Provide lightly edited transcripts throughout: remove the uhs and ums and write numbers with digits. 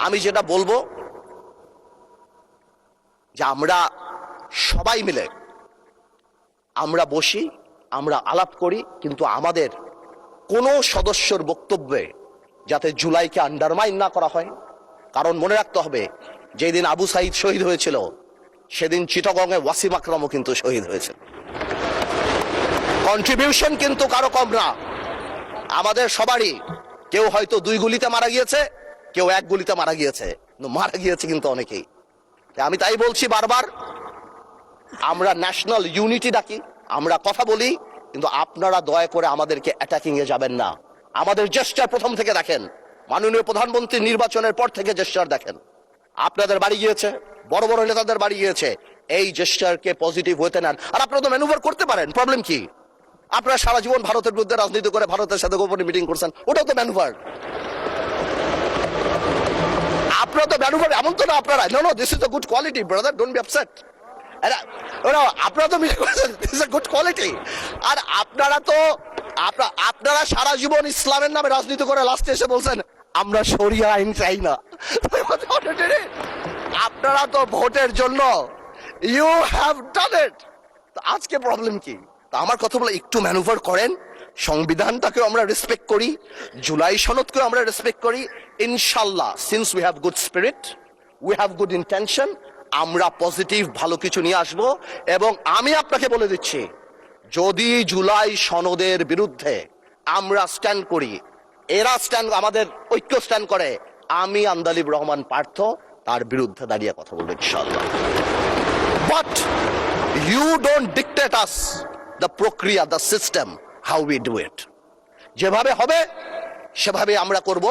আমি যেটা বলবো যে আমরা সবাই মিলে আমরা বসি, আমরা আলাপ করি, কিন্তু আমাদের কোনো সদস্যর বক্তব্যে যাতে জুলাইকে আন্ডারমাইন না করা হয়। কারণ মনে রাখতে হবে, যেদিন আবু সাইদ শহীদ হয়েছিল সেদিন চিটাগংয়ে ওয়াসিম আকরামও কিন্তু শহীদ হয়েছে। কন্ট্রিবিউশন কিন্তু কারো কম না, আমাদের সবারই। কেউ হয়তো 2 গুলিতে মারা গিয়েছে, কেউ 1 গুলিতে মারা গিয়েছে, মারা গিয়েছে কিন্তু অনেকেই। আমি তাই বলছি বারবার, আমরা ন্যাশনাল ইউনিটি ডাকি, আমরা কথা বলি, কিন্তু আপনারা দয়া করে আমাদেরকে অ্যাটাকিং এ যাবেন না। আমাদের জেস্টার প্রথম থেকে দেখেন, মাননীয় প্রধানমন্ত্রী নির্বাচনের পর থেকে জেস্টার দেখেন। আপনাদের বাড়ি গিয়েছে, বড় বড় নেতাদের বাড়ি গিয়েছে, এই জেস্টারকে পজিটিভ হতে নেন। আর আপনারা তো ম্যানুভার করতে পারেন, প্রবলেম কি? আপনারা সারা জীবন ভারতের বিরুদ্ধে রাজনীতি করে ভারতের সাথে গোপনে মিটিং করছেন, ওটাও তো ম্যানুভার। আপনারা তো ম্যানুভার, এমন তো না আপনারা। No, this is a good quality brother, don't be upset. আপনারা তো মিটিং করছেন, this is a good quality. আর আপনারা সারা জীবন ইসলামের নামে রাজনীতি করে লাস্টে এসে বলছেন আমরা শরিয়া আইন চাই না। আপনারা তো ভোটের জন্য ইউ হ্যাভ ডান ইট। আজকে প্রবলেম কি? আমার কথা বলে একটু ম্যানুভার করেন। সংবিধানটাকে আমরা রেসপেক্ট করি, জুলাই সনদকে আমরা রেসপেক্ট করি। ইনশাল্লাহ, since we have good spirit, we have good intention, আমরা পজিটিভ ভালো কিছু নিয়ে আসব। এবং আমি আপনাকে বলে দিচ্ছি, যদি জুলাই সনদের বিরুদ্ধে আমরা স্ট্যান্ড করি, এরা স্ট্যান্ড, আমাদের ঐক্য স্ট্যান্ড করে, আমি আন্দালিব রহমান পার্থ তার বিরুদ্ধে দাঁড়িয়ে কথা বলবো ইনশাআল্লাহ। But you don't dictate us the প্রক্রিয়া, the system, how we do it. যেভাবে হবে সেভাবে আমরা করব,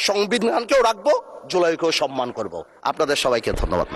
সংবিধানকেও রাখবো, জুলাইকেও সম্মান করব। আপনাদের সবাইকে ধন্যবাদ।